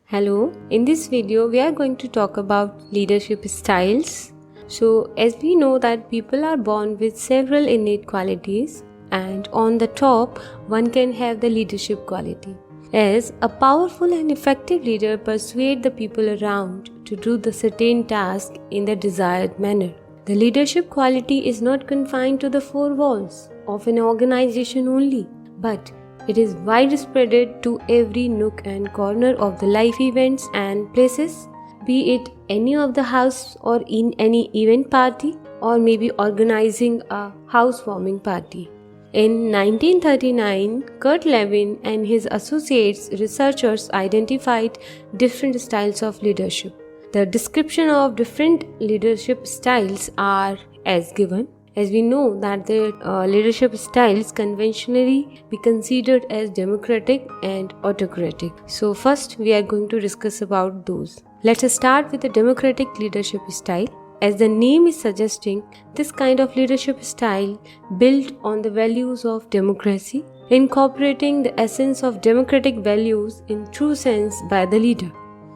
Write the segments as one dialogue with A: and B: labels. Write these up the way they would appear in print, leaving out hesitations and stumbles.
A: Hello, in this video we are going to talk about leadership styles. So as we know that people are born with several innate qualities and on the top one can have the leadership quality. As a powerful and effective leader persuade the people around to do the certain task in the desired manner. The leadership quality is not confined to the four walls of an organization only, but it is widespread to every nook and corner of the life events and places, be it any of the house or in any event party or maybe organizing a housewarming party. In 1939, Kurt Lewin and his associates researchers identified different styles of leadership. The description of different leadership styles are as given. As we know that the leadership styles conventionally be considered as democratic and autocratic. So first we are going to discuss about those. Let us start with the democratic leadership style. As the name is suggesting, this kind of leadership style built on the values of democracy, incorporating the essence of democratic values in true sense by the leader.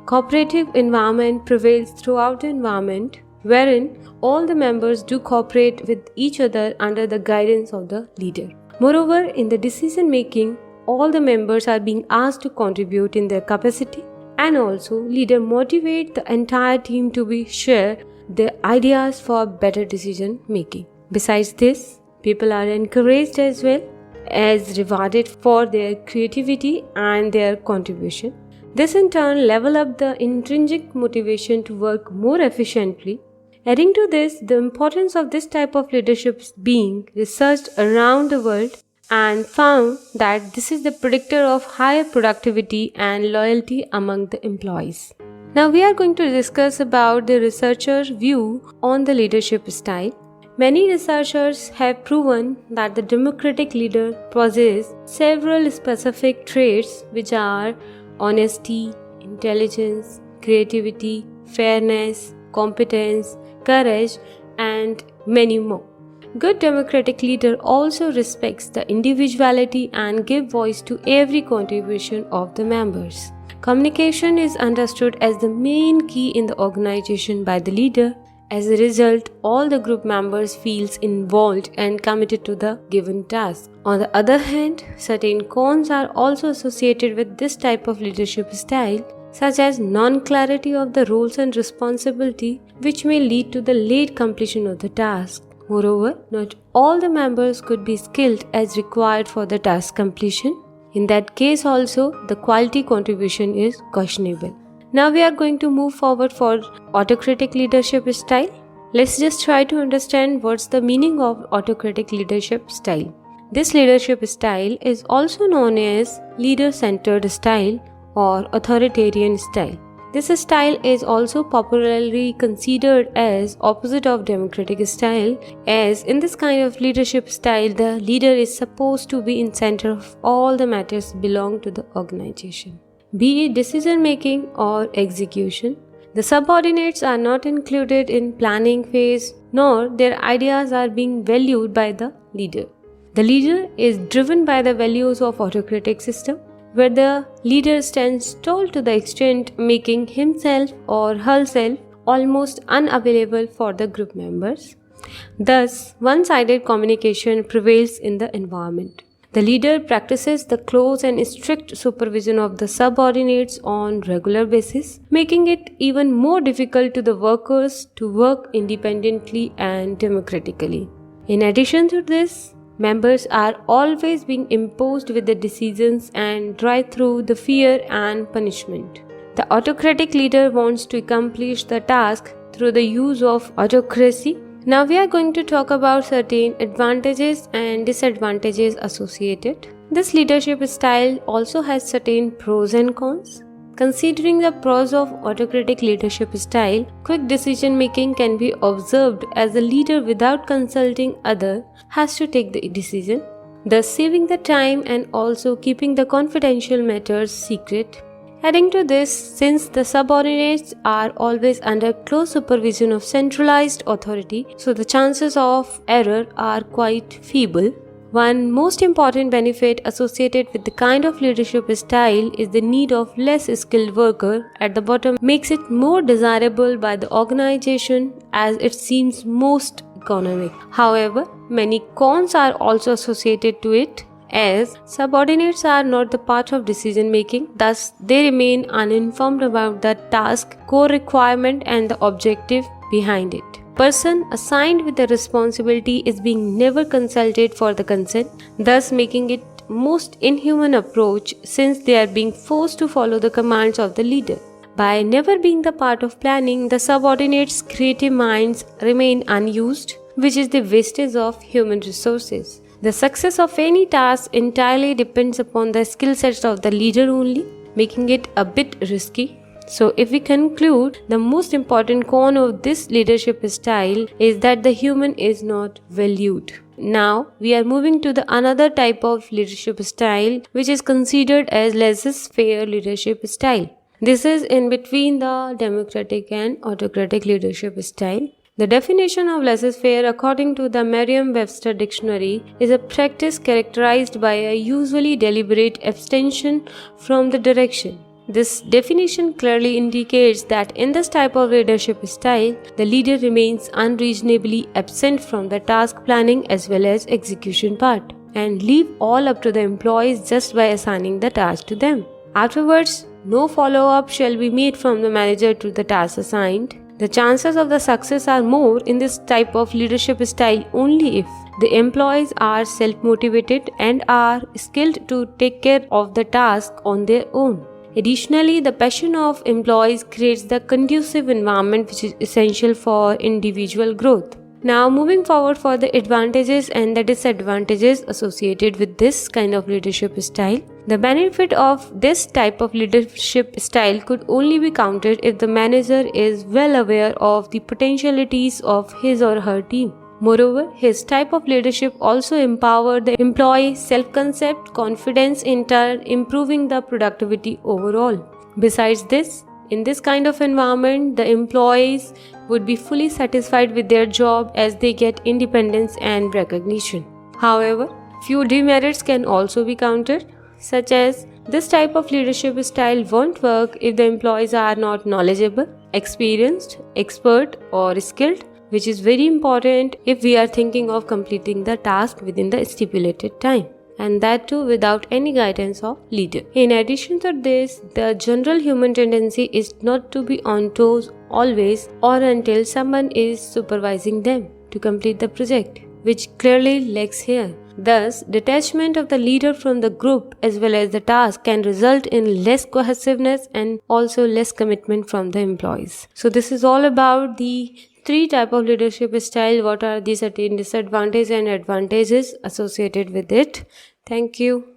A: Cooperative environment prevails throughout the environment, wherein all the members do cooperate with each other under the guidance of the leader. Moreover, in the decision making, all the members are being asked to contribute in their capacity, and also leader motivate the entire team to share their ideas for better decision making. Besides this, people are encouraged as well as rewarded for their creativity and their contribution. This in turn level up the intrinsic motivation to work more efficiently. Adding to this, the importance of this type of leadership is being researched around the world and found that this is the predictor of higher productivity and loyalty among the employees. Now we are going to discuss about the researcher's view on the leadership style. Many researchers have proven that the democratic leader possesses several specific traits which are honesty, intelligence, creativity, fairness, competence, courage, and many more. Good democratic leader also respects the individuality and gives voice to every contribution of the members. Communication is understood as the main key in the organization by the leader. As a result, all the group members feels involved and committed to the given task. On the other hand, certain cons are also associated with this type of leadership style, such as non-clarity of the roles and responsibility, which may lead to the late completion of the task. Moreover, not all the members could be skilled as required for the task completion. In that case also, the quality contribution is questionable. Now we are going to move forward for autocratic leadership style. Let's just try to understand what's the meaning of autocratic leadership style. This leadership style is also known as leader-centered style or authoritarian style. This style is also popularly considered as opposite of democratic style, as in this kind of leadership style, the leader is supposed to be in center of all the matters belong to the organization. Be it decision making or execution, the subordinates are not included in planning phase, nor their ideas are being valued by the leader. The leader is driven by the values of autocratic system, where the leader stands tall to the extent making himself or herself almost unavailable for the group members. Thus, one-sided communication prevails in the environment. The leader practices the close and strict supervision of the subordinates on regular basis, making it even more difficult to the workers to work independently and democratically. In addition to this, members are always being imposed with the decisions and drive through the fear and punishment. The autocratic leader wants to accomplish the task through the use of autocracy. Now we are going to talk about certain advantages and disadvantages associated. This leadership style also has certain pros and cons. Considering the pros of autocratic leadership style, quick decision making can be observed as the leader without consulting others has to take the decision, thus saving the time and also keeping the confidential matters secret. Adding to this, since the subordinates are always under close supervision of centralized authority, so the chances of error are quite feeble. One most important benefit associated with the kind of leadership style is the need of less skilled worker at the bottom makes it more desirable by the organization as it seems most economic. However, many cons are also associated to it as subordinates are not the part of decision making, thus they remain uninformed about the task, core requirement and the objective behind it. Person assigned with the responsibility is being never consulted for the consent, thus making it most inhuman approach since they are being forced to follow the commands of the leader. By never being the part of planning, the subordinates' creative minds remain unused, which is the wastage of human resources. The success of any task entirely depends upon the skill sets of the leader only, making it a bit risky. So if we conclude, the most important con of this leadership style is that the human is not valued. Now we are moving to the another type of leadership style which is considered as laissez-faire leadership style. This is in between the democratic and autocratic leadership style. The definition of laissez-faire according to the Merriam-Webster dictionary is a practice characterized by a usually deliberate abstention from the direction. This definition clearly indicates that in this type of leadership style, the leader remains unreasonably absent from the task planning as well as execution part and leave all up to the employees just by assigning the task to them. Afterwards, no follow-up shall be made from the manager to the task assigned. The chances of the success are more in this type of leadership style only if the employees are self-motivated and are skilled to take care of the task on their own. Additionally, the passion of employees creates the conducive environment which is essential for individual growth. Now moving forward for the advantages and the disadvantages associated with this kind of leadership style. The benefit of this type of leadership style could only be counted if the manager is well aware of the potentialities of his or her team. Moreover, his type of leadership also empowered the employee's self-concept, confidence, in turn improving the productivity overall. Besides this, in this kind of environment, the employees would be fully satisfied with their job as they get independence and recognition. However, few demerits can also be counted, such as this type of leadership style won't work if the employees are not knowledgeable, experienced, expert, or skilled, which is very important if we are thinking of completing the task within the stipulated time, and that too without any guidance of leader. In addition to this, the general human tendency is not to be on toes always or until someone is supervising them to complete the project, which clearly lacks here. Thus, detachment of the leader from the group as well as the task can result in less cohesiveness and also less commitment from the employees. So this is all about the three type of leadership style. What are the certain disadvantages and advantages associated with it? Thank you.